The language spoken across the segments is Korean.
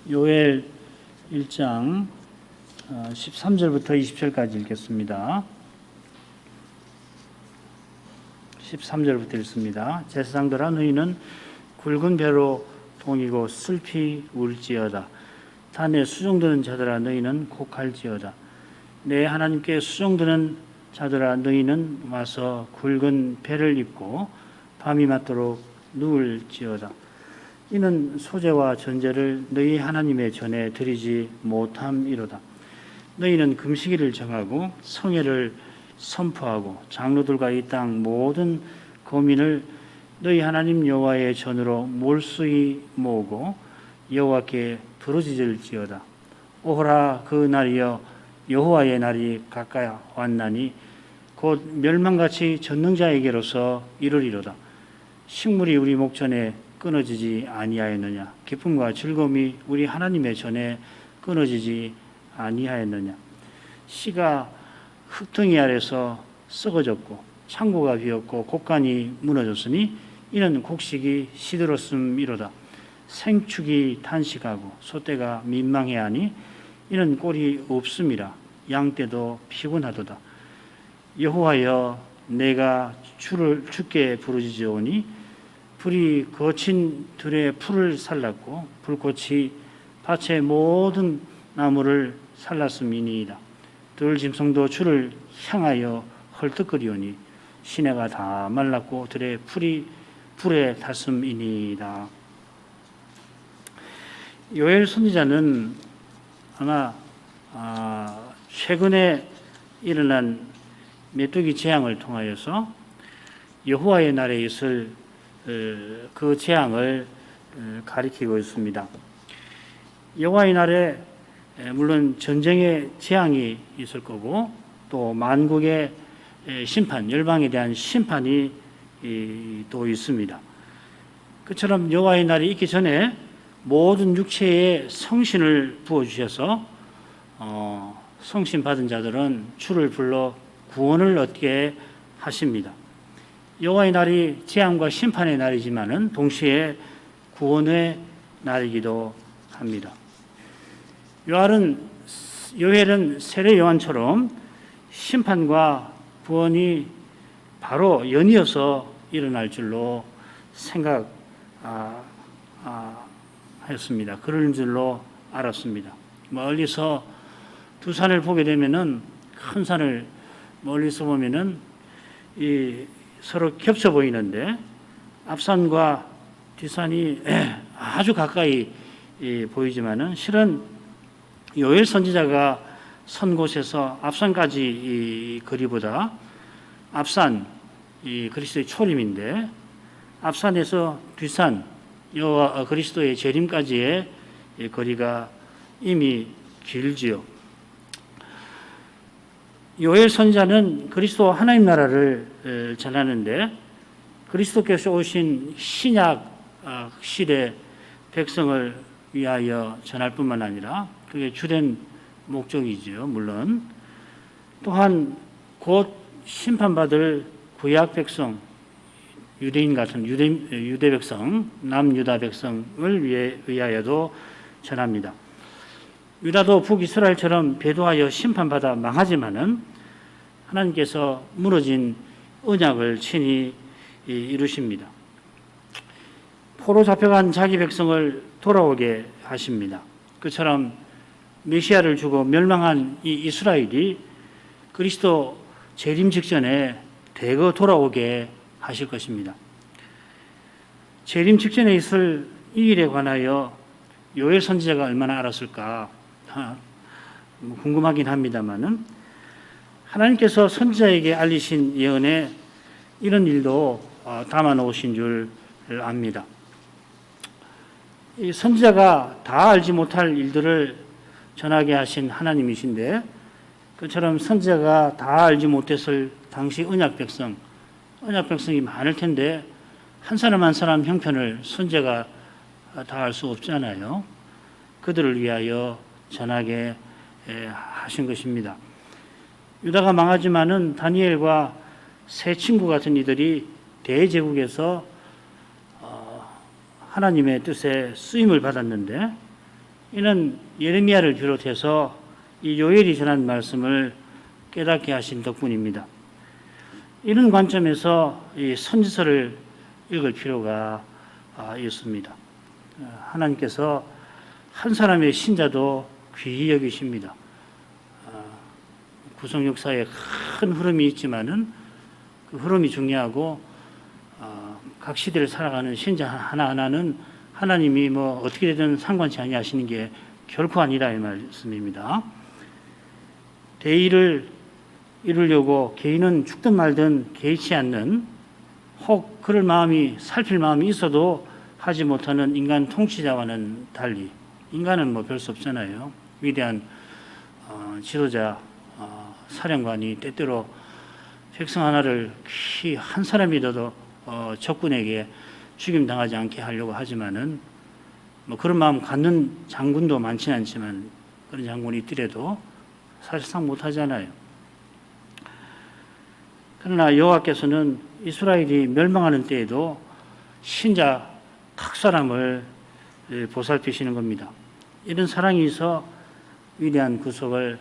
요엘 1장 13절부터 20절까지 읽겠습니다. 13절부터 읽습니다. 제사장들아 너희는 굵은 배로 동이고 슬피 울지어다. 단에 수종드는 자들아 너희는 곡할지어다. 내 하나님께 수종드는 자들아 너희는 와서 굵은 배를 입고 밤이 맞도록 누울지어다. 이는 소제와 전제를 너희 하나님의 전에 드리지 못함이로다. 너희는 금식일을 정하고 성회를 선포하고 장로들과 이 땅 모든 거민을 너희 하나님 여호와의 전으로 몰수히 모으고 여호와께 부르짖을지어다. 오호라 그 날이여 여호와의 날이 가까이 왔나니 곧 멸망같이 전능자에게로서 이르리로다. 식물이 우리 목전에 끊어지지 아니하였느냐? 기쁨과 즐거움이 우리 하나님의 전에 끊어지지 아니하였느냐? 씨가 흙덩이 아래서 썩어졌고 창고가 비었고 곡간이 무너졌으니 이는 곡식이 시들었음이로다. 생축이 탄식하고 소떼가 민망해하니 이는 꼴이 없음이라. 양떼도 피곤하도다. 여호와여 내가 주께 부르짖으오니 불이 거친 들에 풀을 살랐고 불꽃이 밭의 모든 나무를 살랐음이니이다. 들 짐승도 주를 향하여 헐떡거리오니 시내가 다 말랐고 들의 풀이 불에 탔음이니이다. 요엘 선지자는 아마 최근에 일어난 메뚜기 재앙을 통하여서 여호와의 날에 있을 그 재앙을 가리키고 있습니다. 여호와의 날에 물론 전쟁의 재앙이 있을 거고 또 만국의 심판, 열방에 대한 심판이 또 있습니다. 그처럼 여호와의 날이 있기 전에 모든 육체에 성신을 부어주셔서 성신 받은 자들은 주를 불러 구원을 얻게 하십니다. 여호와의 날이 재앙과 심판의 날이지만은 동시에 구원의 날이기도 합니다. 요엘은 세례 요한처럼 심판과 구원이 바로 연이어서 일어날 줄로 생각했습니다. 그런 줄로 알았습니다. 멀리서 두 산을 보게 되면은 큰 산을 멀리서 보면은 서로 겹쳐 보이는데 앞산과 뒷산이 아주 가까이 보이지만은 실은 요엘 선지자가 선 곳에서 앞산까지 이 거리보다 앞산 그리스도의 초림인데 앞산에서 뒷산 여호와 그리스도의 재림까지의 거리가 이미 길지요. 요엘 선지자는 그리스도 하나님 나라를 전하는데 그리스도께서 오신 신약 시대 백성을 위하여 전할 뿐만 아니라 그게 주된 목적이지요. 물론 또한 곧 심판받을 구약 백성, 유대인 같은 유대 백성, 남유다 백성을 위하여도 전합니다. 유다도 북이스라엘처럼 배도하여 심판받아 망하지만은 하나님께서 무너진 언약을 친히 이루십니다. 포로 잡혀간 자기 백성을 돌아오게 하십니다. 그처럼 메시아를 주고 멸망한 이 이스라엘이 그리스도 재림 직전에 대거 돌아오게 하실 것입니다. 재림 직전에 있을 이 일에 관하여 요엘 선지자가 얼마나 알았을까 궁금하긴 합니다만은 하나님께서 선지자에게 알리신 예언에 이런 일도 담아 놓으신 줄 압니다. 이 선지자가 다 알지 못할 일들을 전하게 하신 하나님이신데 그처럼 선지자가 다 알지 못했을 당시 언약 백성이 많을 텐데 한 사람 한 사람 형편을 선지자가 다 알 수 없잖아요. 그들을 위하여 전하게 하신 것입니다. 유다가 망하지만은 다니엘과 세 친구 같은 이들이 대제국에서 하나님의 뜻에 쓰임을 받았는데 이는 예레미야를 비롯해서 이 요엘이 전한 말씀을 깨닫게 하신 덕분입니다. 이런 관점에서 이 선지서를 읽을 필요가 있습니다. 하나님께서 한 사람의 신자도 귀히 여기십니다. 구속 역사에 큰 흐름이 있지만은 그 흐름이 중요하고 각 시대를 살아가는 신자 하나하나는 하나님이 뭐 어떻게 되든 상관치 아니하시는 게 결코 아니라 이 말씀입니다. 대의를 이루려고 개인은 죽든 말든 개의치 않는 혹 그럴 마음이 살필 마음이 있어도 하지 못하는 인간 통치자와는 달리 인간은 뭐 별 수 없잖아요. 위대한 지도자 사령관이 때때로 백성 하나를 귀히 한 사람이라도 적군에게 죽임당하지 않게 하려고 하지만은 뭐 그런 마음 갖는 장군도 많지는 않지만 그런 장군이 있더라도 사실상 못하잖아요. 그러나 여호와께서는 이스라엘이 멸망하는 때에도 신자 각 사람을 보살피시는 겁니다. 이런 사랑이 있어 위대한 구속을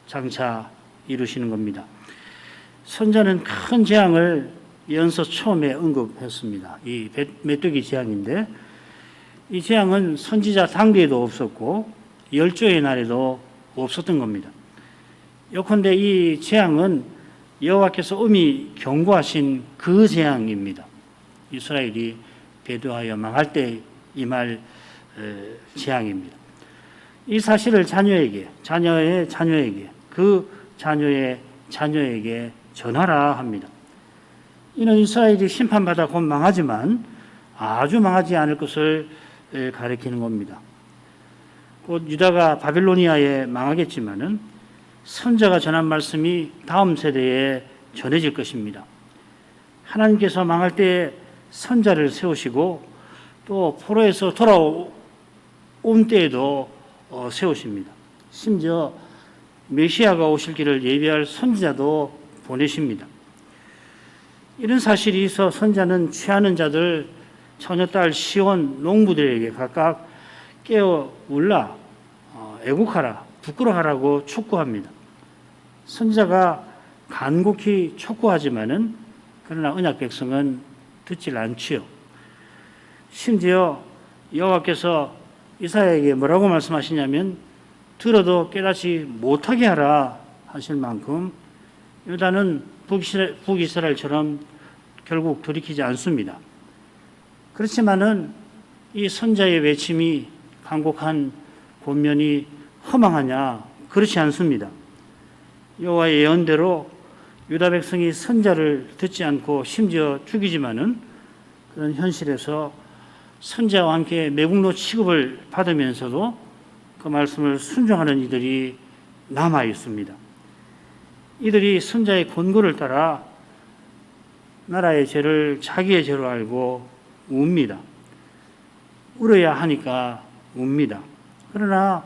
장차 이루시는 겁니다. 선자는 큰 재앙을 연서 처음에 언급했습니다. 이 메뚜기 재앙인데 이 재앙은 선지자 당대에도 없었고 열조의 날에도 없었던 겁니다. 요컨대 이 재앙은 여호와께서 음히 경고하신 그 재앙입니다. 이스라엘이 배도하여 망할 때 임할 재앙입니다. 이 사실을 자녀에게, 자녀의 자녀에게, 그 자녀의 자녀에게 전하라 합니다. 이는 이스라엘이 심판받아 곧 망하지만 아주 망하지 않을 것을 가리키는 겁니다. 곧 유다가 바빌로니아에 망하겠지만은 선자가 전한 말씀이 다음 세대에 전해질 것입니다. 하나님께서 망할 때 선자를 세우시고 또 포로에서 돌아온 때에도 세우십니다. 심지어 메시아가 오실 길을 예비할 선지자도 보내십니다. 이런 사실이 있어 선자는 취하는 자들 처녀딸 시온 농부들에게 각각 깨어 울라 애국하라 부끄러워하라고 촉구합니다. 선지자가 간곡히 촉구하지만은 그러나 언약 백성은 듣질 않지요. 심지어 여호와께서 이사야에게 뭐라고 말씀하시냐면 들어도 깨닫지 못하게 하라 하실 만큼 유다는 북이스라엘처럼 결국 돌이키지 않습니다. 그렇지만은 이 선자의 외침이 간곡한 권면이 허망하냐? 그렇지 않습니다. 여호와의 예언대로 유다 백성이 선자를 듣지 않고 심지어 죽이지만은 그런 현실에서 선자와 함께 매국노 취급을 받으면서도 그 말씀을 순종하는 이들이 남아 있습니다. 이들이 선자의 권고를 따라 나라의 죄를 자기의 죄로 알고 웁니다. 울어야 하니까 웁니다. 그러나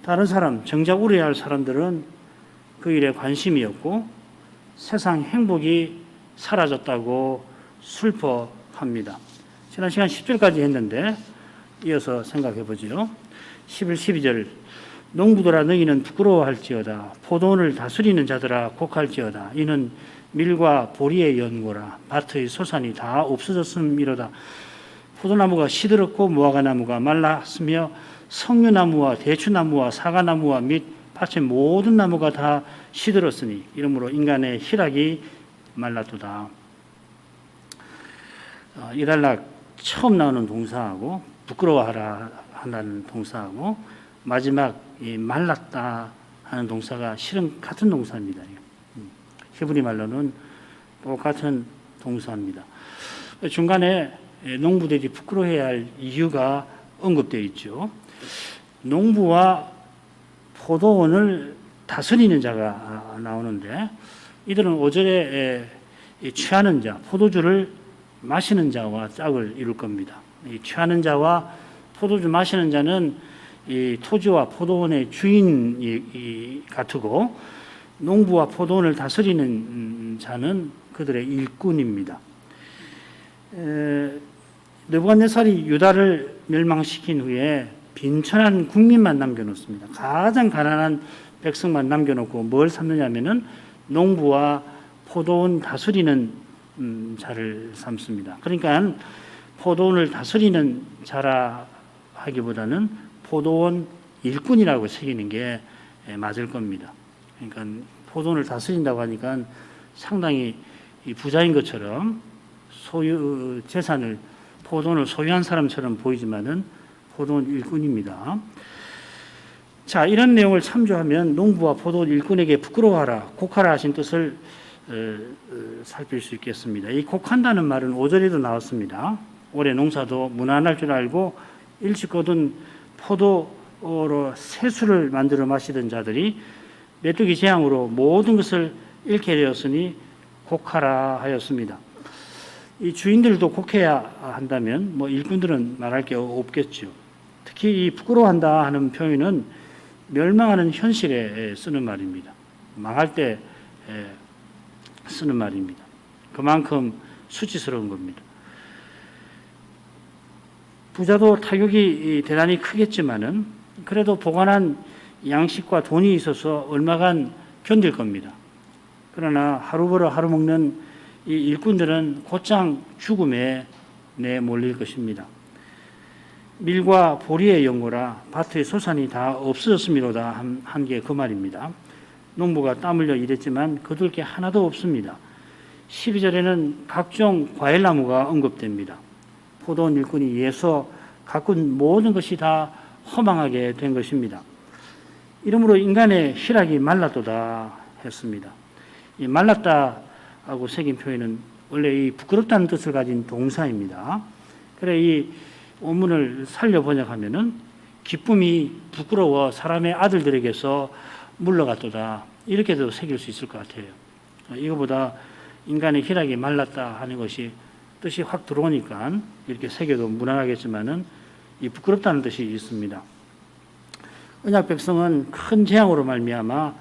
다른 사람, 정작 울어야 할 사람들은 그 일에 관심이 없고 세상 행복이 사라졌다고 슬퍼합니다. 지난 시간 10절까지 했는데 이어서 생각해 보죠. 11, 12절 농부들아 너희는 부끄러워할지어다. 포도원을 다스리는 자들아 곡할지어다. 이는 밀과 보리의 연고라. 밭의 소산이 다 없어졌음이로다. 포도나무가 시들었고 무화과나무가 말랐으며 석류나무와 대추나무와 사과나무와 및 밭의 모든 나무가 다 시들었으니 이러므로 인간의 희락이 말랐도다. 이달락 처음 나오는 동사하고 부끄러워하라 한다는 동사하고 마지막 이 말랐다 하는 동사가 실은 같은 동사입니다. 히브리 말로는 똑같은 동사입니다. 중간에 농부들이 부끄러워해야 할 이유가 언급되어 있죠. 농부와 포도원을 다스리는 자가 나오는데 이들은 오절에 취하는 자, 포도주를 마시는 자와 짝을 이룰 겁니다. 이 취하는 자와 포도주 마시는 자는 이 토지와 포도원의 주인이 같고 농부와 포도원을 다스리는 자는 그들의 일꾼입니다. 느부갓네살이 유다를 멸망시킨 후에 빈천한 국민만 남겨놓습니다. 가장 가난한 백성만 남겨놓고 뭘 삼느냐면은 농부와 포도원 다스리는 자를 삼습니다. 그러니까 포도원을 다스리는 자라 하기보다는 포도원 일꾼이라고 새기는 게 맞을 겁니다. 그러니까 포도원을 다스린다고 하니까 상당히 부자인 것처럼 재산을 포도원을 소유한 사람처럼 보이지만은 포도원 일꾼입니다. 자, 이런 내용을 참조하면 농부와 포도원 일꾼에게 부끄러워하라, 곡하라 하신 뜻을 살필 수 있겠습니다. 이 곡한다는 말은 5절에도 나왔습니다. 올해 농사도 무난할 줄 알고 일찍 거둔 포도로 새술을 만들어 마시던 자들이 메뚜기 재앙으로 모든 것을 잃게 되었으니 곡하라 하였습니다. 이 주인들도 곡해야 한다면 뭐 일꾼들은 말할 게 없겠죠. 특히 이 부끄러워한다 하는 표현은 멸망하는 현실에 쓰는 말입니다. 망할 때 쓰는 말입니다. 그만큼 수치스러운 겁니다. 부자도 타격이 대단히 크겠지만은 그래도 보관한 양식과 돈이 있어서 얼마간 견딜 겁니다. 그러나 하루 벌어 하루 먹는 이 일꾼들은 곧장 죽음에 내몰릴 것입니다. 밀과 보리의 연고라 밭의 소산이 다 없어졌음이로다 한 게 그 말입니다. 농부가 땀 흘려 일했지만 거둘 게 하나도 없습니다. 12절에는 각종 과일나무가 언급됩니다. 포도원 일꾼이 예서 가꾼 모든 것이 다 허망하게 된 것입니다. 이러므로 인간의 희락이 말랐도다 했습니다. 이 말랐다하고 새긴 표현은 원래 이 부끄럽다는 뜻을 가진 동사입니다. 그래 이 원문을 살려 번역하면은 기쁨이 부끄러워 사람의 아들들에게서 물러갔도다 이렇게도 새길 수 있을 것 같아요. 이거보다 인간의 희락이 말랐다 하는 것이 뜻이 확 들어오니까 이렇게 새겨도 무난하겠지만은 이 부끄럽다는 뜻이 있습니다. 언약 백성은 큰 재앙으로 말미암아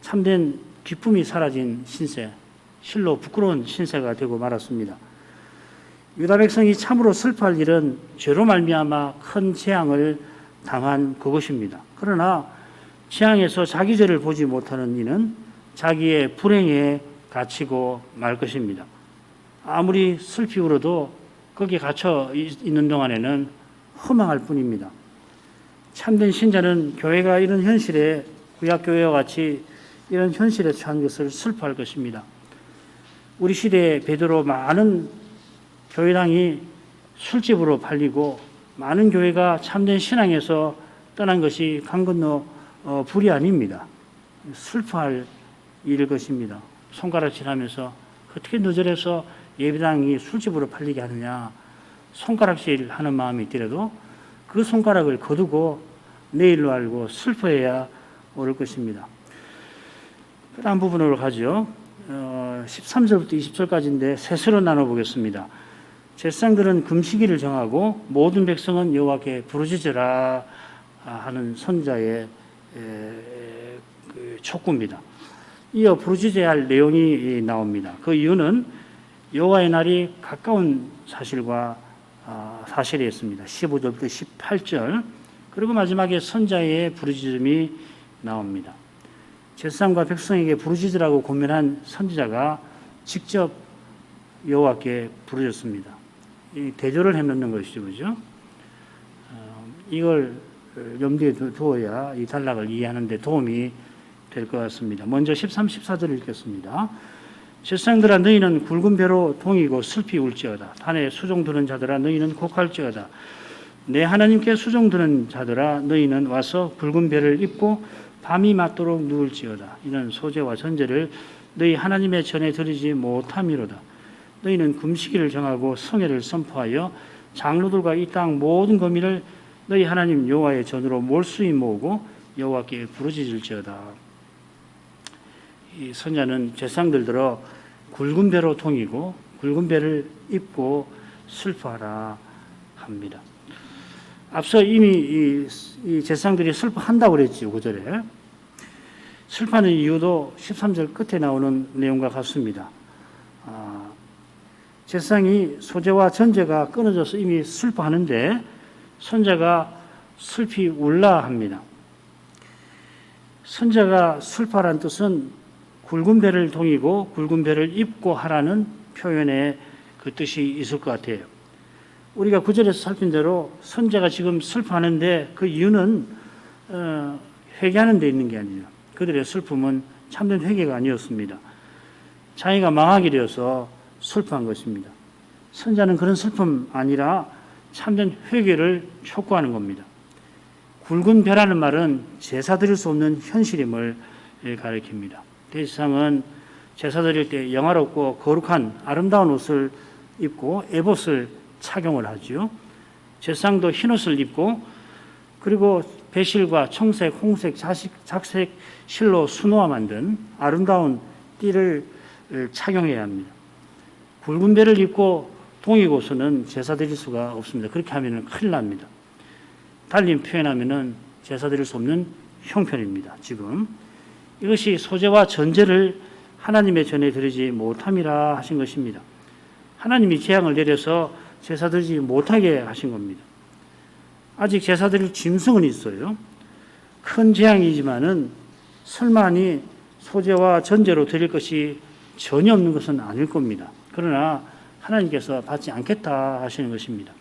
참된 기쁨이 사라진 신세, 실로 부끄러운 신세가 되고 말았습니다. 유다 백성이 참으로 슬퍼할 일은 죄로 말미암아 큰 재앙을 당한 그것입니다. 그러나 재앙에서 자기 죄를 보지 못하는 이는 자기의 불행에 갇히고 말 것입니다. 아무리 슬피 울어도 거기에 갇혀 있는 동안에는 허망할 뿐입니다. 참된 신자는 교회가 이런 현실에 구약교회와 같이 이런 현실에 처한 것을 슬퍼할 것입니다. 우리 시대에 베드로 많은 교회당이 술집으로 팔리고 많은 교회가 참된 신앙에서 떠난 것이 강 건너 불이 아닙니다. 슬퍼할 일일 것입니다. 손가락질하면서 어떻게 너절해서 예배당이 술집으로 팔리게 하느냐 손가락질 하는 마음이 있더라도 그 손가락을 거두고 내일로 알고 슬퍼해야 옳을 것입니다. 그 다음 부분으로 가죠. 13절부터 20절까지인데 셋으로 나눠보겠습니다. 제사장들은 금식일을 정하고 모든 백성은 여호와께 부르짖으라 하는 선자의 촉구입니다. 이어 부르짖어야 할 내용이 나옵니다. 그 이유는 여호와의 날이 가까운 사실이 있습니다. 15절부터 18절 그리고 마지막에 선자의 부르짖음이 나옵니다. 제사장과 백성에게 부르짖으라고 권면한 선지자가 직접 여호와께 부르짖습니다. 대조를 해놓는 것이죠, 그죠? 이걸 염두에 두어야 이 단락을 이해하는 데 도움이 될 것 같습니다. 먼저 13, 14절을 읽겠습니다. 제사장들아 너희는 굵은 배로 동이고 슬피 울지어다. 단에 수종드는 자들아 너희는 곡할지어다. 내 하나님께 수종드는 자들아 너희는 와서 굵은 배를 입고 밤이 맞도록 누울지어다. 이는 소제와 전제를 너희 하나님의 전에 드리지 못함이로다. 너희는 금식일을 정하고 성회를 선포하여 장로들과 이 땅 모든 거민을 너희 하나님 여호와의 전으로 몰수히 모으고 여호와께 부르짖을지어다. 이 선자는 제사장들 들어 굵은 배로 동이고 굵은 배를 입고 슬퍼하라 합니다. 앞서 이미 이 제사장들이 슬퍼한다고 그랬죠. 9절에. 슬퍼하는 이유도 13절 끝에 나오는 내용과 같습니다. 제사장이 소제와 전제가 끊어져서 이미 슬퍼하는데 선자가 슬피 울라 합니다. 선자가 슬퍼란 뜻은 굵은 배를 동이고 굵은 배를 입고 하라는 표현에 그 뜻이 있을 것 같아요. 우리가 구절에서 살핀 대로 선자가 지금 슬퍼하는데 그 이유는 회개하는 데 있는 게 아니에요. 그들의 슬픔은 참된 회개가 아니었습니다. 자기가 망하게 되어서 슬퍼한 것입니다. 선자는 그런 슬픔 아니라 참된 회개를 촉구하는 겁니다. 굵은 배라는 말은 제사 드릴 수 없는 현실임을 가리킵니다. 대제사장은 제사 드릴 때 영화롭고 거룩한 아름다운 옷을 입고 에봇을 착용을 하지요. 제사장도 흰 옷을 입고 그리고 배실과 청색, 홍색, 작색 실로 수놓아 만든 아름다운 띠를 착용해야 합니다. 굵은 배를 입고 동이고서는 제사 드릴 수가 없습니다. 그렇게 하면 큰일 납니다. 달리 표현하면 제사 드릴 수 없는 형편입니다. 지금 이것이 소제와 전제를 하나님의 전에 드리지 못함이라 하신 것입니다. 하나님이 재앙을 내려서 제사 드리지 못하게 하신 겁니다. 아직 제사 드릴 짐승은 있어요. 큰 재앙이지만은 설마니 소제와 전제로 드릴 것이 전혀 없는 것은 아닐 겁니다. 그러나 하나님께서 받지 않겠다 하시는 것입니다.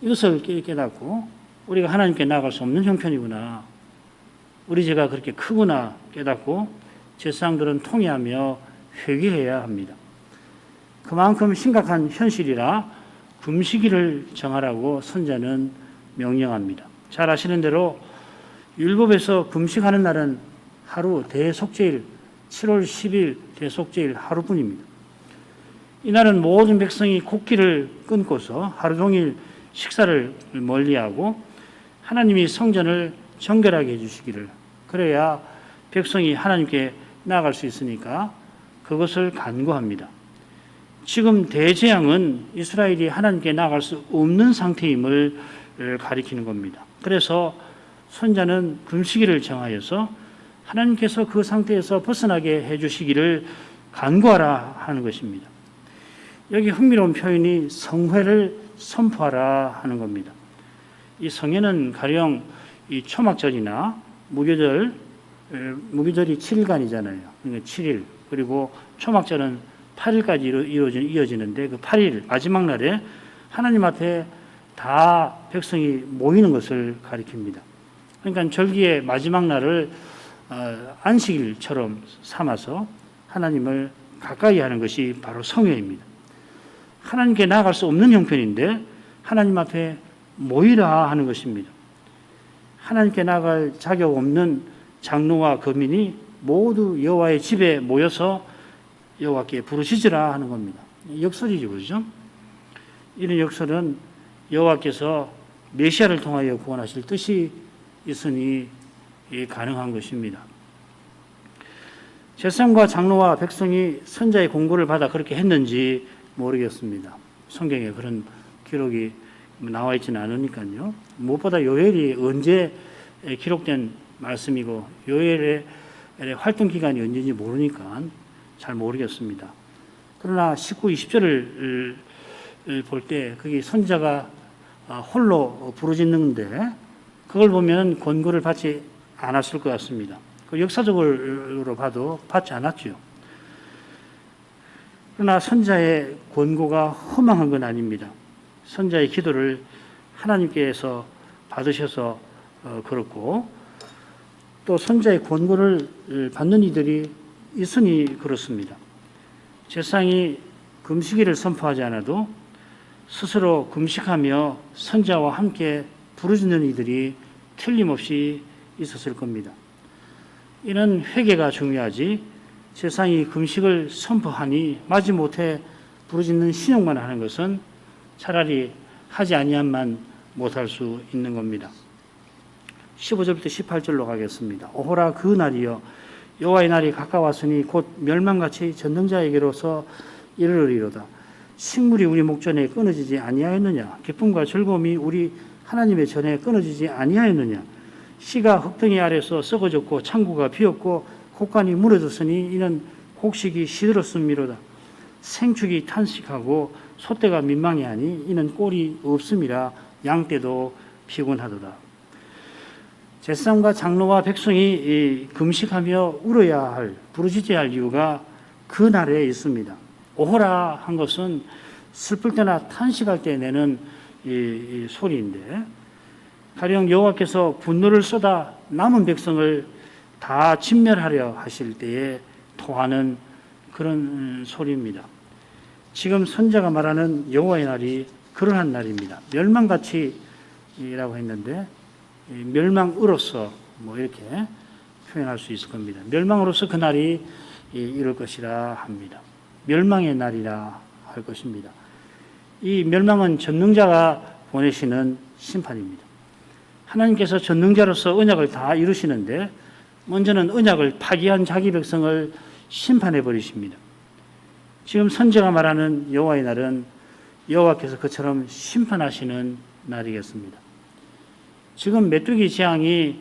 이것을 깨닫고 우리가 하나님께 나아갈 수 없는 형편이구나. 우리 죄가 그렇게 크구나 깨닫고 제사장들은 통회하며 회개해야 합니다. 그만큼 심각한 현실이라 금식일을 정하라고 선자는 명령합니다. 잘 아시는 대로 율법에서 금식하는 날은 하루 대속죄일 7월 10일 대속죄일 하루뿐입니다. 이날은 모든 백성이 곡기를 끊고서 하루 종일 식사를 멀리하고 하나님이 성전을 정결하게 해주시기를, 그래야 백성이 하나님께 나아갈 수 있으니까 그것을 간구합니다. 지금 대재앙은 이스라엘이 하나님께 나아갈 수 없는 상태임을 가리키는 겁니다. 그래서 선자는 금식일을 정하여서 하나님께서 그 상태에서 벗어나게 해주시기를 간구하라 하는 것입니다. 여기 흥미로운 표현이 성회를 선포하라 하는 겁니다. 이 성회는 가령 이 초막절이나 무교절이 7일간이잖아요. 그러니까 7일, 그리고 초막절은 8일까지 이어지는데 그 8일 마지막 날에 하나님 앞에 다 백성이 모이는 것을 가리킵니다. 그러니까 절기의 마지막 날을 안식일처럼 삼아서 하나님을 가까이 하는 것이 바로 성회입니다. 하나님께 나아갈 수 없는 형편인데 하나님 앞에 모이라 하는 것입니다. 하나님께 나아갈 자격 없는 장로와 거민이 모두 여호와의 집에 모여서 여호와께 부르시지라 하는 겁니다. 역설이죠, 그렇죠? 이런 역설은 여호와께서 메시아를 통하여 구원하실 뜻이 있으니 가능한 것입니다. 제사장과 장로와 백성이 선자의 공고를 받아 그렇게 했는지 모르겠습니다. 성경에 그런 기록이 나와 있지는 않으니까요. 무엇보다 요엘이 언제 기록된 말씀이고 요엘의 활동 기간이 언제인지 모르니까 잘 모르겠습니다. 그러나 19, 20절을 볼 때 그게 선자가 홀로 부르짖는데 그걸 보면 권고를 받지 않았을 것 같습니다. 역사적으로 봐도 받지 않았죠. 그러나 선자의 권고가 허망한 건 아닙니다. 선자의 기도를 하나님께서 받으셔서 그렇고 또 선자의 권고를 받는 이들이 있으니 그렇습니다. 제사장이 금식일을 선포하지 않아도 스스로 금식하며 선자와 함께 부르짖는 이들이 틀림없이 있었을 겁니다. 이는 회개가 중요하지 제사장이 금식을 선포하니 마지못해 부르짖는 신용만 하는 것은 차라리 하지 아니함만 못할 수 있는 겁니다. 15절부터 18절로 가겠습니다. 오호라 그 날이여 여호와의 날이 가까웠으니 곧 멸망같이 전능자에게로서 이르리로다. 식물이 우리 목전에 끊어지지 아니하였느냐? 기쁨과 즐거움이 우리 하나님의 전에 끊어지지 아니하였느냐? 씨가 흙덩이 아래서 썩어졌고 창고가 비었고 곡간이 무너졌으니 이는 곡식이 시들었음이로다. 생축이 탄식하고 소떼가 민망해하니 이는 꼴이 없음이라. 양떼도 피곤하도다. 제사장과 장로와 백성이 금식하며 울어야 할, 부르짖어야 할 이유가 그 날에 있습니다. 오호라 한 것은 슬플 때나 탄식할 때 내는 이 소리인데, 가령 여호와께서 분노를 쏟아 남은 백성을 다 진멸하려 하실 때에 토하는 그런 소리입니다. 지금 선자가 말하는 여호와의 날이 그러한 날입니다. 멸망같이라고 했는데 멸망으로서 이렇게 표현할 수 있을 겁니다. 멸망으로서 그 날이 이럴 것이라 합니다. 멸망의 날이라 할 것입니다. 이 멸망은 전능자가 보내시는 심판입니다. 하나님께서 전능자로서 언약을 다 이루시는데 먼저는 언약을 파기한 자기 백성을 심판해 버리십니다. 지금 선지가 말하는 여호와의 날은 여호와께서 그처럼 심판하시는 날이겠습니다. 지금 메뚜기 재앙이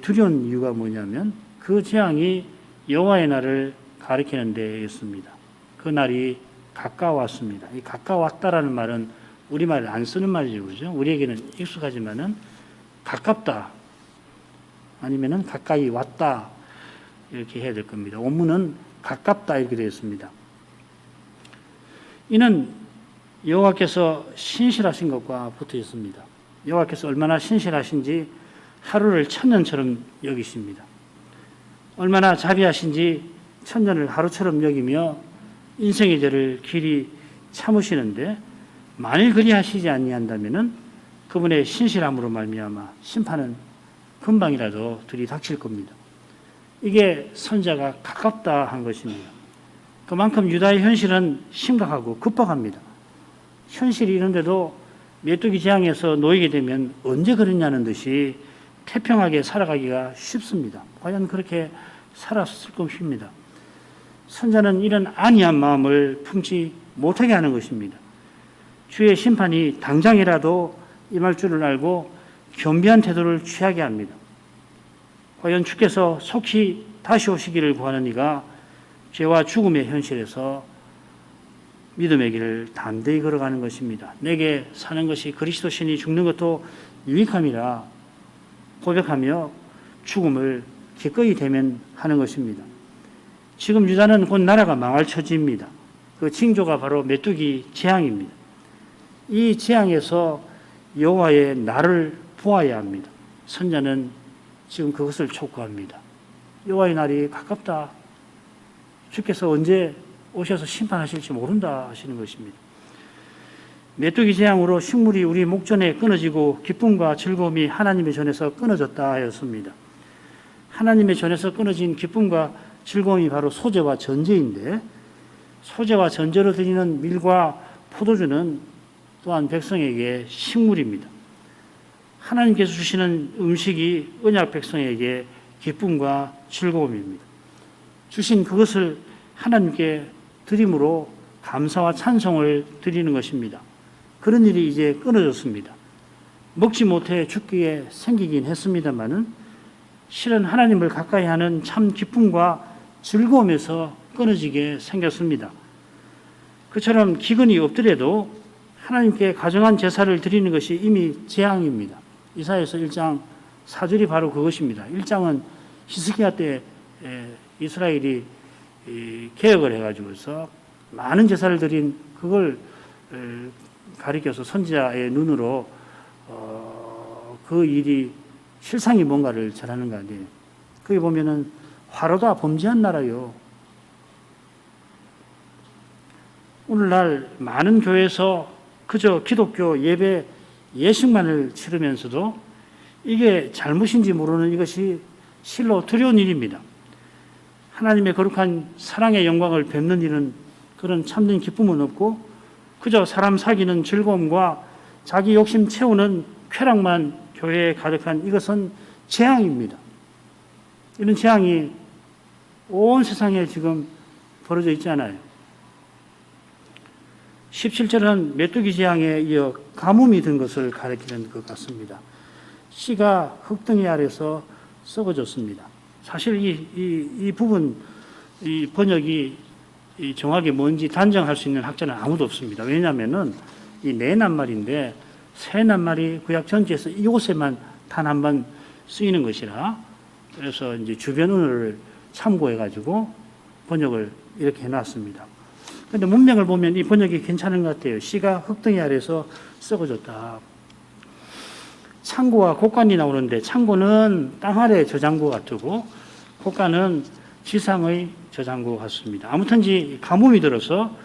두려운 이유가 뭐냐면 그 재앙이 여호와의 날을 가리키는 데 있습니다. 그 날이 가까웠습니다. 이 가까웠다라는 말은 우리말을 안 쓰는 말이죠. 그죠? 우리에게는 익숙하지만은 가깝다 아니면은 가까이 왔다 이렇게 해야 될 겁니다. 원문은 가깝다 이렇게 되어 있습니다. 이는 여호와께서 신실하신 것과 붙어 있습니다. 여호와께서 얼마나 신실하신지 하루를 천년처럼 여기십니다. 얼마나 자비하신지 천년을 하루처럼 여기며 인생의 죄를 길이 참으시는데 만일 그리하시지 아니한다면은 그분의 신실함으로 말미암아 심판은 금방이라도 들이닥칠 겁니다. 이게 선자가 가깝다 한 것입니다. 그만큼 유다의 현실은 심각하고 급박합니다. 현실이 이런데도 메뚜기 재앙에서 놓이게 되면 언제 그랬냐는 듯이 태평하게 살아가기가 쉽습니다. 과연 그렇게 살았을 것입니다. 선자는 이런 안이한 마음을 품지 못하게 하는 것입니다. 주의 심판이 당장이라도 임할 줄을 알고 겸비한 태도를 취하게 합니다. 과연 주께서 속히 다시 오시기를 구하는 이가 죄와 죽음의 현실에서 믿음의 길을 담대히 걸어가는 것입니다. 내게 사는 것이 그리스도시니 죽는 것도 유익함이라 고백하며 죽음을 기꺼이 대면하는 것입니다. 지금 유다는 곧 나라가 망할 처지입니다. 그 징조가 바로 메뚜기 재앙입니다. 이 재앙에서 여호와의 날을 보아야 합니다. 선자는 지금 그것을 촉구합니다. 여호와의 날이 가깝다. 주께서 언제 오셔서 심판하실지 모른다 하시는 것입니다. 메뚜기 재앙으로 식물이 우리 목전에 끊어지고 기쁨과 즐거움이 하나님의 전에서 끊어졌다 하였습니다. 하나님의 전에서 끊어진 기쁨과 즐거움이 바로 소재와 전제인데 소재와 전제로 드리는 밀과 포도주는 또한 백성에게 식물입니다. 하나님께서 주시는 음식이 언약 백성에게 기쁨과 즐거움입니다. 주신 그것을 하나님께 드림으로 감사와 찬송을 드리는 것입니다. 그런 일이 이제 끊어졌습니다. 먹지 못해 죽기에 생기긴 했습니다마는 실은 하나님을 가까이 하는 참 기쁨과 즐거움에서 끊어지게 생겼습니다. 그처럼 기근이 없더라도 하나님께 가정한 제사를 드리는 것이 이미 재앙입니다. 이사야서 1장 4절이 바로 그것입니다. 1장은 히스기야 때 이스라엘이 개혁을 해가지고서 많은 제사를 드린 그걸 가리켜서 선지자의 눈으로 그 일이 실상이 뭔가를 전하는 거 아니에요. 거기 보면은 화로다 범죄한 나라요. 오늘날 많은 교회에서 그저 기독교 예배 예식만을 치르면서도 이게 잘못인지 모르는 이것이 실로 두려운 일입니다. 하나님의 거룩한 사랑의 영광을 뵙는 일은 그런 참된 기쁨은 없고 그저 사람 사귀는 즐거움과 자기 욕심 채우는 쾌락만 교회에 가득한 이것은 재앙입니다. 이런 재앙이 온 세상에 지금 벌어져 있잖아요. 17절은 메뚜기 재앙에 이어 가뭄이 든 것을 가리키는 것 같습니다. 씨가 흙덩이 아래서 썩어졌습니다. 사실 이 부분, 이 번역이 정확히 뭔지 단정할 수 있는 학자는 아무도 없습니다. 왜냐하면은 이 내낱말인데 새 낱말이 구약 전체에서 이곳에만 단 한 번 쓰이는 것이라 그래서 이제 주변 언어를 참고해 가지고 번역을 이렇게 해놨습니다. 그런데 문맥을 보면 이 번역이 괜찮은 것 같아요. 씨가 흙덩이 아래서 썩어졌다. 창고와 곡간이 나오는데 창고는 땅 아래 저장고 같고 곡간은 지상의 저장고 같습니다. 아무튼지 가뭄이 들어서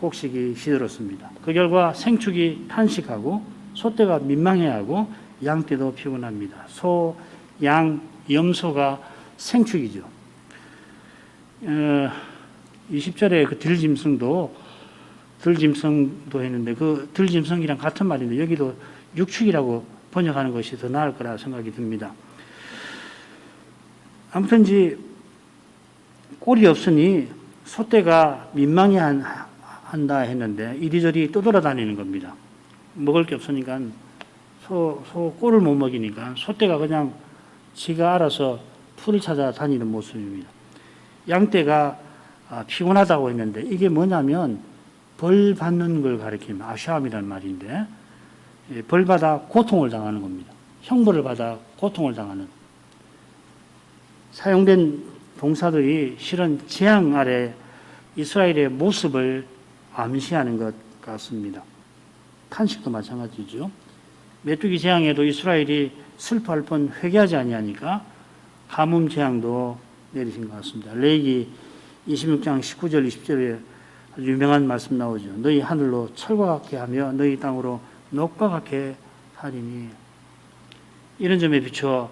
곡식이 시들었습니다. 그 결과 생축이 탄식하고 소떼가 민망해하고 양떼도 피곤합니다. 소, 양, 염소가 생축이죠. 20절에 그 들짐승도 했는데 그 들짐승이랑 같은 말인데 여기도 육축이라고 번역하는 것이 더 나을 거라 생각이 듭니다. 아무튼지 꼴이 없으니 소떼가 민망해한다 했는데 이리저리 떠돌아다니는 겁니다. 먹을 게 없으니까 소 꼴을 못 먹이니까 소떼가 그냥 지가 알아서 풀을 찾아 다니는 모습입니다. 양떼가 피곤하다고 했는데 이게 뭐냐면 벌 받는 걸 가리키는 아샴이라는 말인데 벌 받아 고통을 당하는 겁니다. 형벌을 받아 고통을 당하는 사용된 동사들이 실은 재앙 아래 이스라엘의 모습을 암시하는 것 같습니다. 탄식도 마찬가지죠. 메뚜기 재앙에도 이스라엘이 슬퍼할 뻔 회개하지 아니하니까 가뭄 재앙도 내리신 것 같습니다. 레위기 26장 19절 20절에 아주 유명한 말씀 나오죠. 너희 하늘로 철과 같게 하며 너희 땅으로 녹과 같게 하리니. 이런 점에 비추어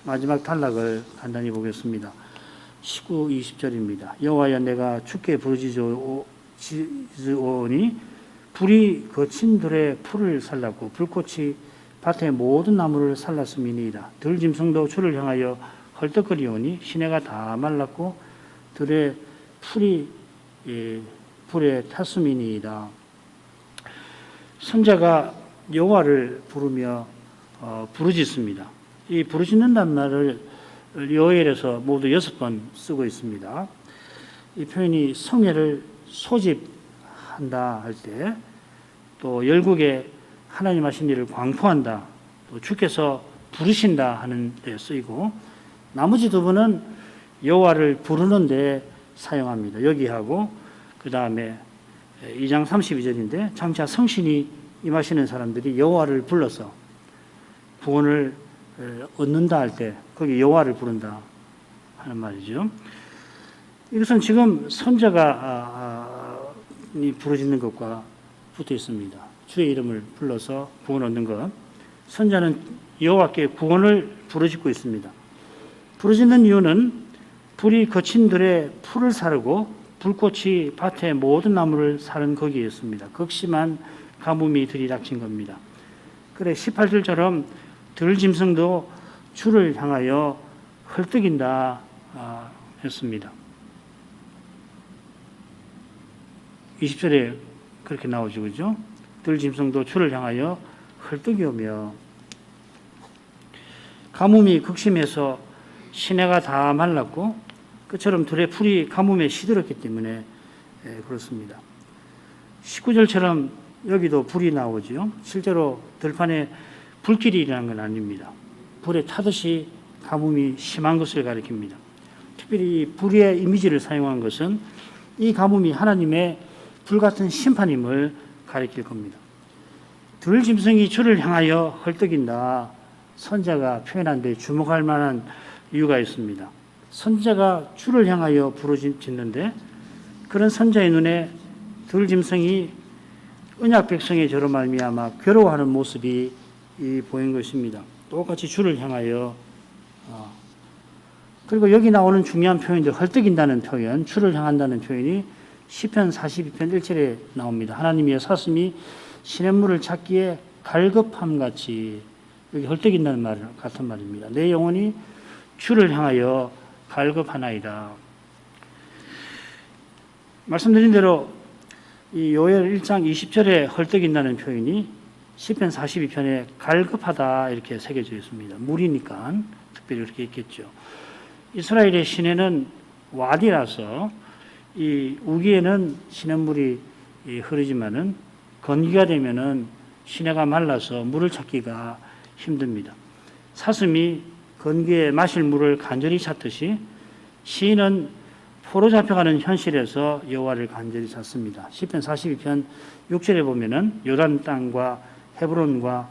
마지막 단락을 간단히 보겠습니다. 19, 20절입니다. 여호와여 내가 주께 부르짖으오니 불이 거친 들의 풀을 살랐고 불꽃이 밭의 모든 나무를 살랐음이니이다. 들짐승도 주를 향하여 헐떡거리오니 시내가 다 말랐고 들의 풀이 불에 탔음이니이다. 선자가 여호와를 부르며 부르짖습니다. 이 부르짖는다는 말을 요엘에서 모두 6번 쓰고 있습니다. 이 표현이 성회를 소집한다 할 때, 또 열국에 하나님 하신 일을 광포한다, 또 주께서 부르신다 하는 데 쓰이고, 나머지 두 번은 여호와를 부르는 데 사용합니다. 여기하고 그 다음에 2장 32절인데 장차 성신이 임하시는 사람들이 여호와를 불러서 구원을 얻는다 할 때 거기 여호와를 부른다 하는 말이죠. 이것은 지금 선자가 부르짖는 것과 붙어 있습니다. 주의 이름을 불러서 구원 얻는 것. 선자는 여호와께 구원을 부르짖고 있습니다. 부르짖는 이유는 불이 거친 들에 풀을 사르고 불꽃이 밭의 모든 나무를 사른 거기에 있습니다. 극심한 가뭄이 들이닥친 겁니다. 그래 18절처럼 들짐승도 주를 향하여 헐떡인다 했습니다. 20절에 그렇게 나오죠. 그죠? 들짐승도 주를 향하여 헐떡이오며 가뭄이 극심해서 시내가 다 말랐고 그처럼 들의 풀이 가뭄에 시들었기 때문에 그렇습니다. 19절처럼 여기도 불이 나오죠. 실제로 들판에 불길이 일어난 건 아닙니다. 불에 타듯이 가뭄이 심한 것을 가리킵니다. 특별히 불의 이미지를 사용한 것은 이 가뭄이 하나님의 불같은 심판임을 가리킬 겁니다. 들짐승이 주를 향하여 헐떡인다. 선자가 표현한 데 주목할 만한 이유가 있습니다. 선자가 주를 향하여 부르짖는데 그런 선자의 눈에 들짐승이 언약 백성의 저로 말미암아 괴로워하는 모습이 보인 것입니다. 똑같이 주를 향하여 그리고 여기 나오는 중요한 표현들 헐떡인다는 표현, 주를 향한다는 표현이 시편 42편 1절에 나옵니다. 하나님의 사슴이 시냇물을 찾기에 갈급함같이 여기 헐떡인다는 말 같은 말입니다. 내 영혼이 주를 향하여 갈급하나이다. 말씀드린 대로 이 요엘 1장 20절에 헐떡인다는 표현이 시편 42편에 갈급하다 이렇게 새겨져 있습니다. 물이니까 특별히 그렇게 있겠죠. 이스라엘의 시내는 와디라서 이 우기에는 시냇물이 흐르지만은 건기가 되면은 시내가 말라서 물을 찾기가 힘듭니다. 사슴이 건기에 마실 물을 간절히 찾듯이 시인은 포로 잡혀가는 현실에서 여호와를 간절히 찾습니다. 시편 42편 6절에 보면은 요단 땅과 헤브론과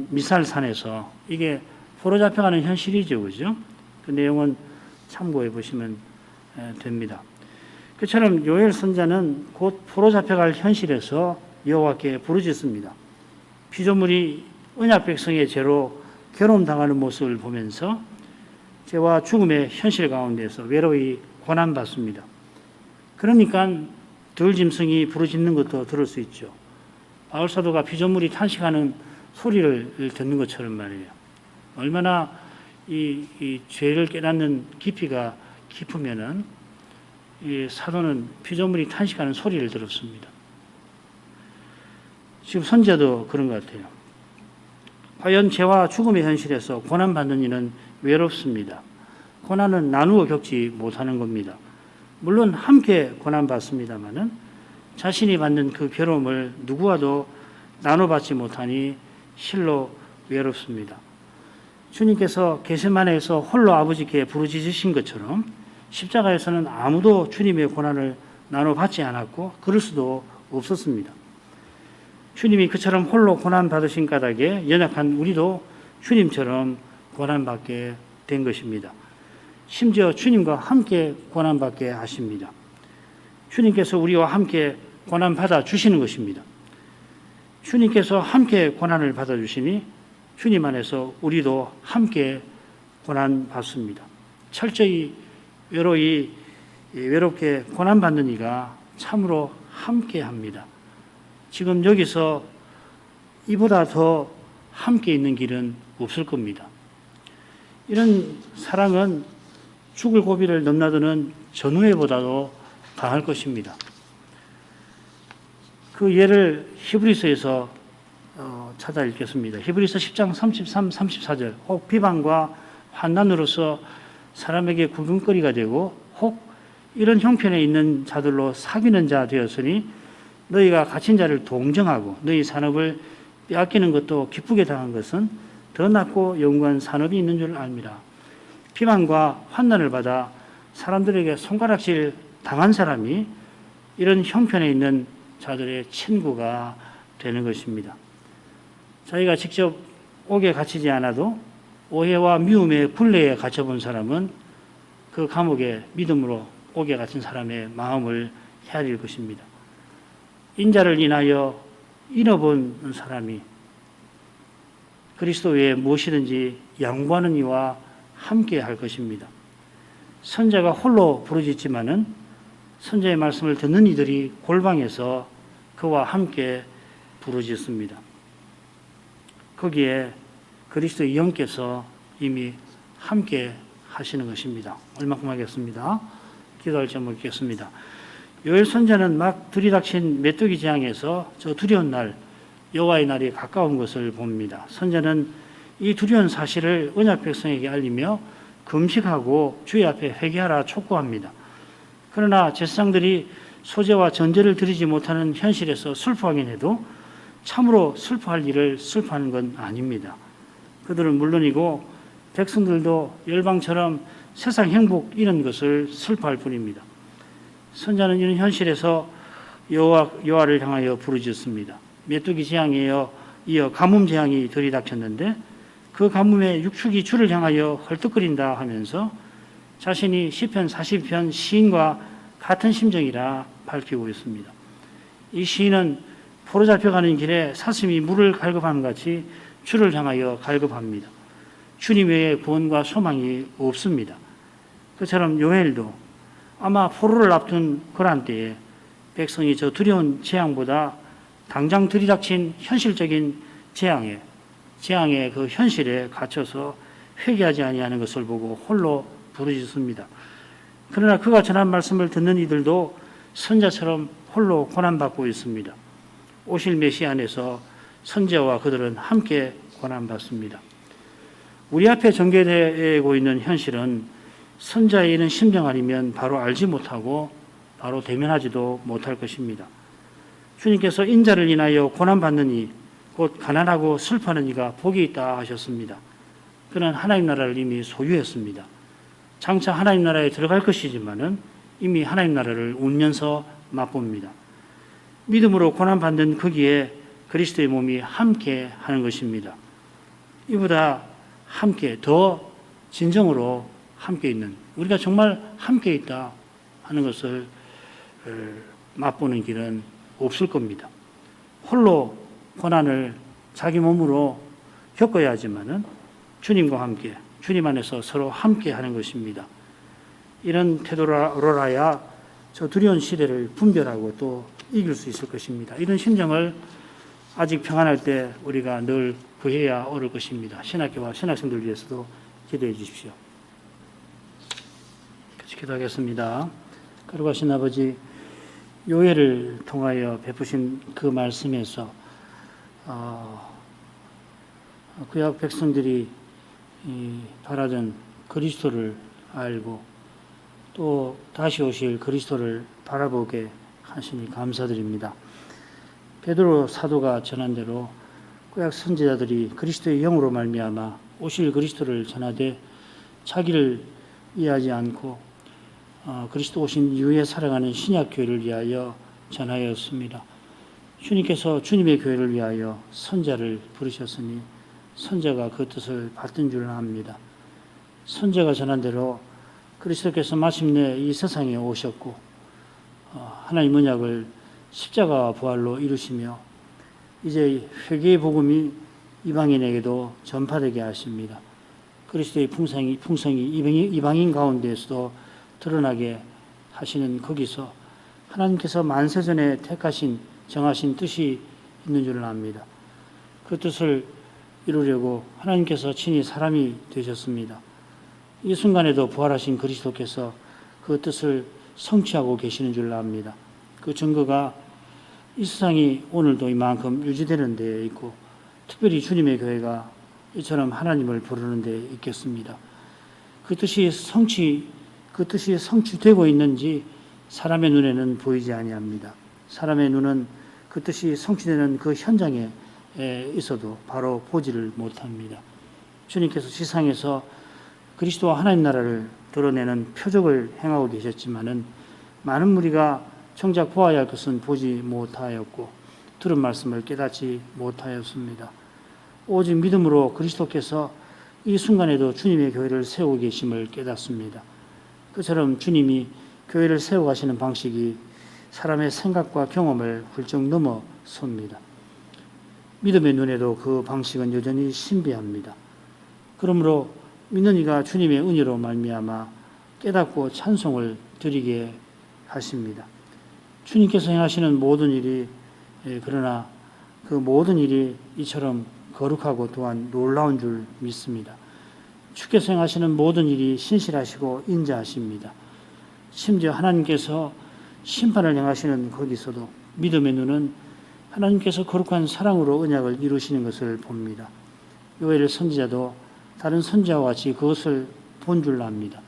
미살산에서 이게 포로 잡혀가는 현실이죠, 그죠? 그 내용은 참고해 보시면 됩니다. 그처럼 요엘 선자는 곧 포로 잡혀갈 현실에서 여호와께 부르짖습니다. 피조물이 언약 백성의 죄로 괴로움 당하는 모습을 보면서 죄와 죽음의 현실 가운데서 외로이 고난받습니다. 그러니까 들짐승이 부르짖는 것도 들을 수 있죠. 바울 사도가 피조물이 탄식하는 소리를 듣는 것처럼 말이에요. 얼마나 이 죄를 깨닫는 깊이가 깊으면은 이 사도는 피조물이 탄식하는 소리를 들었습니다. 지금 선지자도 그런 것 같아요. 과연 죄와 죽음의 현실에서 고난받는 이는 외롭습니다. 고난은 나누어 겪지 못하는 겁니다. 물론 함께 고난받습니다마는 자신이 받는 그 괴로움을 누구와도 나눠받지 못하니 실로 외롭습니다. 주님께서 겟세마네에서 홀로 아버지께 부르짖으신 것처럼 십자가에서는 아무도 주님의 고난을 나눠받지 않았고 그럴 수도 없었습니다. 주님이 그처럼 홀로 고난받으신 까닭에 연약한 우리도 주님처럼 고난받게 된 것입니다. 심지어 주님과 함께 고난받게 하십니다. 주님께서 우리와 함께 고난받아 주시는 것입니다. 주님께서 함께 고난을 받아주시니 주님 안에서 우리도 함께 고난받습니다. 철저히 외롭게 고난받는 이가 참으로 함께합니다. 지금 여기서 이보다 더 함께 있는 길은 없을 겁니다. 이런 사랑은 죽을 고비를 넘나드는 전우회보다도 강할 것입니다. 그 예를 히브리서에서 찾아 읽겠습니다. 히브리서 10장 33, 34절 혹 비방과 환난으로서 사람에게 굴금거리가 되고 혹 이런 형편에 있는 자들로 사귀는 자 되었으니 너희가 갇힌 자를 동정하고 너희 산업을 빼앗기는 것도 기쁘게 당한 것은 더 낫고 영원한 산업이 있는 줄 압니다. 비방과 환난을 받아 사람들에게 손가락질 당한 사람이 이런 형편에 있는 자들의 친구가 되는 것입니다. 자기가 직접 옥에 갇히지 않아도 오해와 미움의 굴레에 갇혀본 사람은 그 감옥에 믿음으로 옥에 갇힌 사람의 마음을 헤아릴 것입니다. 인자를 인하여 잃어본 사람이 그리스도 외에 무엇이든지 양보하는 이와 함께 할 것입니다. 선자가 홀로 부르짖지만은 선자의 말씀을 듣는 이들이 골방에서 그와 함께 부르짖습니다. 거기에 그리스도의 영께서 이미 함께 하시는 것입니다. 얼마큼 하겠습니다. 기도할 점을 읽겠습니다. 요엘 선자는 막 들이닥친 메뚜기 재앙에서 저 두려운 날 여호와의 날이 가까운 것을 봅니다. 선자는 이 두려운 사실을 언약 백성에게 알리며 금식하고 주의 앞에 회개하라 촉구합니다. 그러나 제사장들이 소제와 전제를 드리지 못하는 현실에서 슬퍼하긴 해도 참으로 슬퍼할 일을 슬퍼하는 건 아닙니다. 그들은 물론이고 백성들도 열방처럼 세상 행복 이런 것을 슬퍼할 뿐입니다. 선자는 이런 현실에서 여호와를 향하여 부르짖습니다. 메뚜기 재앙에 이어 가뭄 재앙이 들이닥쳤는데 그 가뭄에 육축이 주를 향하여 헐떡거린다 하면서 자신이 시편 40편 시인과 같은 심정이라 밝히고 있습니다. 이 시인은 포로 잡혀가는 길에 사슴이 물을 갈급하는 같이 주를 향하여 갈급합니다. 주님 외에 구원과 소망이 없습니다. 그처럼 요엘도 아마 포로를 앞둔 그런 때에 백성이 저 두려운 재앙보다 당장 들이닥친 현실적인 재앙의 그 현실에 갇혀서 회개하지 아니하는 것을 보고 홀로 부르짖습니다. 그러나 그가 전한 말씀을 듣는 이들도 선자처럼 홀로 고난받고 있습니다. 오실 메시아 안에서 선자와 그들은 함께 고난받습니다. 우리 앞에 전개되고 있는 현실은 선자의 이런 심정 아니면 바로 알지 못하고 바로 대면하지도 못할 것입니다. 주님께서 인자를 인하여 고난받는 이, 곧 가난하고 슬퍼하는 이가 복이 있다 하셨습니다. 그는 하나님 나라를 이미 소유했습니다. 장차 하나님 나라에 들어갈 것이지만은 이미 하나님 나라를 울면서 맛봅니다. 믿음으로 고난받는 거기에 그리스도의 몸이 함께 하는 것입니다. 이보다 함께 더 진정으로 함께 있는, 우리가 정말 함께 있다 하는 것을 맛보는 길은 없을 겁니다. 홀로 고난을 자기 몸으로 겪어야 하지만은 주님과 함께, 주님 안에서 서로 함께 하는 것입니다. 이런 태도로라야 저 두려운 시대를 분별하고 또 이길 수 있을 것입니다. 이런 심정을 아직 평안할 때 우리가 늘 구해야 옳을 것입니다. 신학교와 신학생들 위해서도 기도해 주십시오. 같이 기도하겠습니다. 거룩하신 아버지, 요해를 통하여 베푸신 그 말씀에서 구약 백성들이 바라던 그리스도를 알고 또 다시 오실 그리스도를 바라보게 하시니 감사드립니다. 베드로 사도가 전한 대로 구약 선지자들이 그리스도의 영으로 말미암아 오실 그리스도를 전하되 자기를 이해하지 않고 그리스도 오신 이후에 살아가는 신약 교회를 위하여 전하였습니다. 주님께서 주님의 교회를 위하여 선자를 부르셨으니 선자가 그 뜻을 받던 줄 압니다. 선자가 전한 대로 그리스도께서 마침내 이 세상에 오셨고 하나님 언약을 십자가와 부활로 이루시며 이제 회개의 복음이 이방인에게도 전파되게 하십니다. 그리스도의 풍성이 이방인 가운데에서도 드러나게 하시는 거기서 하나님께서 만세전에 택하신 정하신 뜻이 있는 줄을 압니다. 그 뜻을 이루려고 하나님께서 친히 사람이 되셨습니다. 이 순간에도 부활하신 그리스도께서 그 뜻을 성취하고 계시는 줄 압니다. 그 증거가 이 세상이 오늘도 이만큼 유지되는 데에 있고 특별히 주님의 교회가 이처럼 하나님을 부르는 데에 있겠습니다. 그 뜻이 성취되고 있는지 사람의 눈에는 보이지 아니합니다. 사람의 눈은 그 뜻이 성취되는 그 현장에 있어도 바로 보지를 못합니다. 주님께서 세상에서 그리스도와 하나님 나라를 드러내는 표적을 행하고 계셨지만은 많은 무리가 정작 보아야 할 것은 보지 못하였고 들은 말씀을 깨닫지 못하였습니다. 오직 믿음으로 그리스도께서 이 순간에도 주님의 교회를 세우고 계심을 깨닫습니다. 그처럼 주님이 교회를 세워가시는 방식이 사람의 생각과 경험을 훌쩍 넘어섭니다. 믿음의 눈에도 그 방식은 여전히 신비합니다. 그러므로 믿는 이가 주님의 은혜로 말미암아 깨닫고 찬송을 드리게 하십니다. 주님께서 행하시는 모든 일이 그러나 그 모든 일이 이처럼 거룩하고 또한 놀라운 줄 믿습니다. 주께서 행하시는 모든 일이 신실하시고 인자하십니다. 심지어 하나님께서 심판을 행하시는 거기서도 믿음의 눈은 하나님께서 거룩한 사랑으로 언약을 이루시는 것을 봅니다. 요엘 선지자도 다른 선지자와 같이 그것을 본 줄 압니다.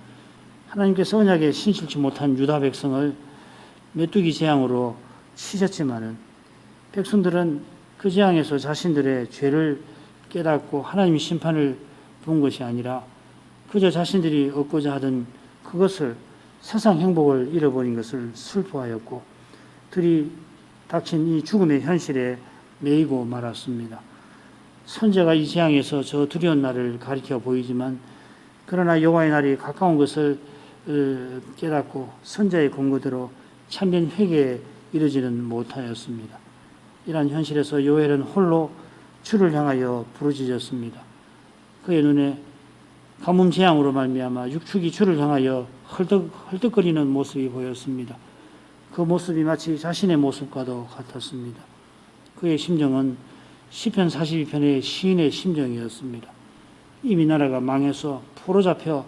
하나님께서 언약에 신실치 못한 유다 백성을 메뚜기 재앙으로 치셨지만은 백성들은 그 재앙에서 자신들의 죄를 깨닫고 하나님의 심판을 본 것이 아니라 그저 자신들이 얻고자 하던 그것을 세상 행복을 잃어버린 것을 슬퍼하였고 들이 닥친 이 죽음의 현실에 매이고 말았습니다. 선지자가 이 재앙에서 저 두려운 날을 가리켜 보이지만 그러나 여호와의 날이 가까운 것을 깨닫고 선지자의 공고대로 참된 회개에 이르지는 못하였습니다. 이러한 현실에서 요엘은 홀로 주를 향하여 부르짖었습니다. 그의 눈에 가뭄 재앙으로 말미암아 육축이 주를 향하여 헐떡거리는 모습이 보였습니다. 그 모습이 마치 자신의 모습과도 같았습니다. 그의 심정은 시편 42편의 시인의 심정이었습니다. 이미 나라가 망해서 포로잡혀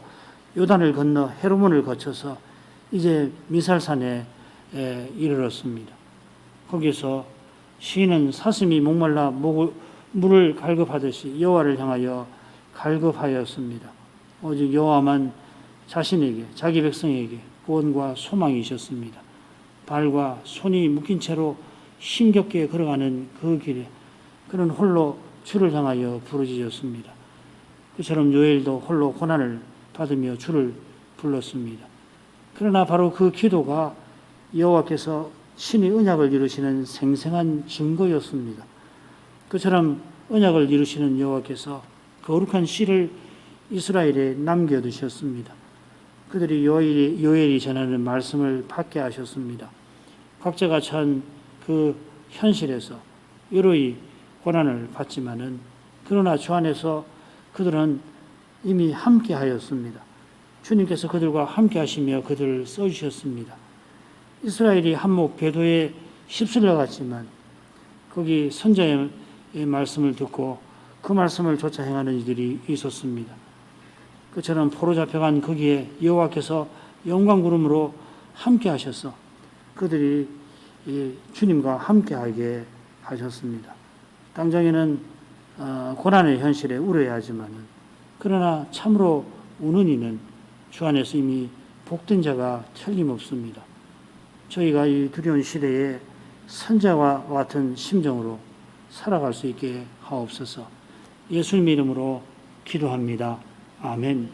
요단을 건너 헤르몬을 거쳐서 이제 미살산에 이르렀습니다. 거기서 시인은 사슴이 목말라 물을 갈급하듯이 여호와를 향하여 갈급하였습니다. 오직 여호와만 자신에게 자기 백성에게 구원과 소망이셨습니다. 발과 손이 묶인 채로 힘겹게 걸어가는 그 길에 그는 홀로 주를 향하여 부르짖었습니다. 그처럼 요엘도 홀로 고난을 받으며 주를 불렀습니다. 그러나 바로 그 기도가 여호와께서 신의 언약을 이루시는 생생한 증거였습니다. 그처럼 언약을 이루시는 여호와께서 거룩한 씨를 이스라엘에 남겨두셨습니다. 그들이 요엘이 전하는 말씀을 받게 하셨습니다. 각자가 처한 그 현실에서 여로이 고난을 받지만은 그러나 주 안에서 그들은 이미 함께 하였습니다. 주님께서 그들과 함께 하시며 그들을 써주셨습니다. 이스라엘이 한몫 배도에 휩쓸려 갔지만 거기 선자의 말씀을 듣고 그 말씀을 좇아 행하는 이들이 있었습니다. 그처럼 포로 잡혀간 거기에 여호와께서 영광 구름으로 함께 하셔서 그들이 주님과 함께하게 하셨습니다. 당장에는 고난의 현실에 울어야 하지만은 그러나 참으로 우는 이는 주 안에서 이미 복된 자가 틀림없습니다. 저희가 이 두려운 시대에 선자와 같은 심정으로 살아갈 수 있게 하옵소서. 예수님 이름으로 기도합니다. 아멘.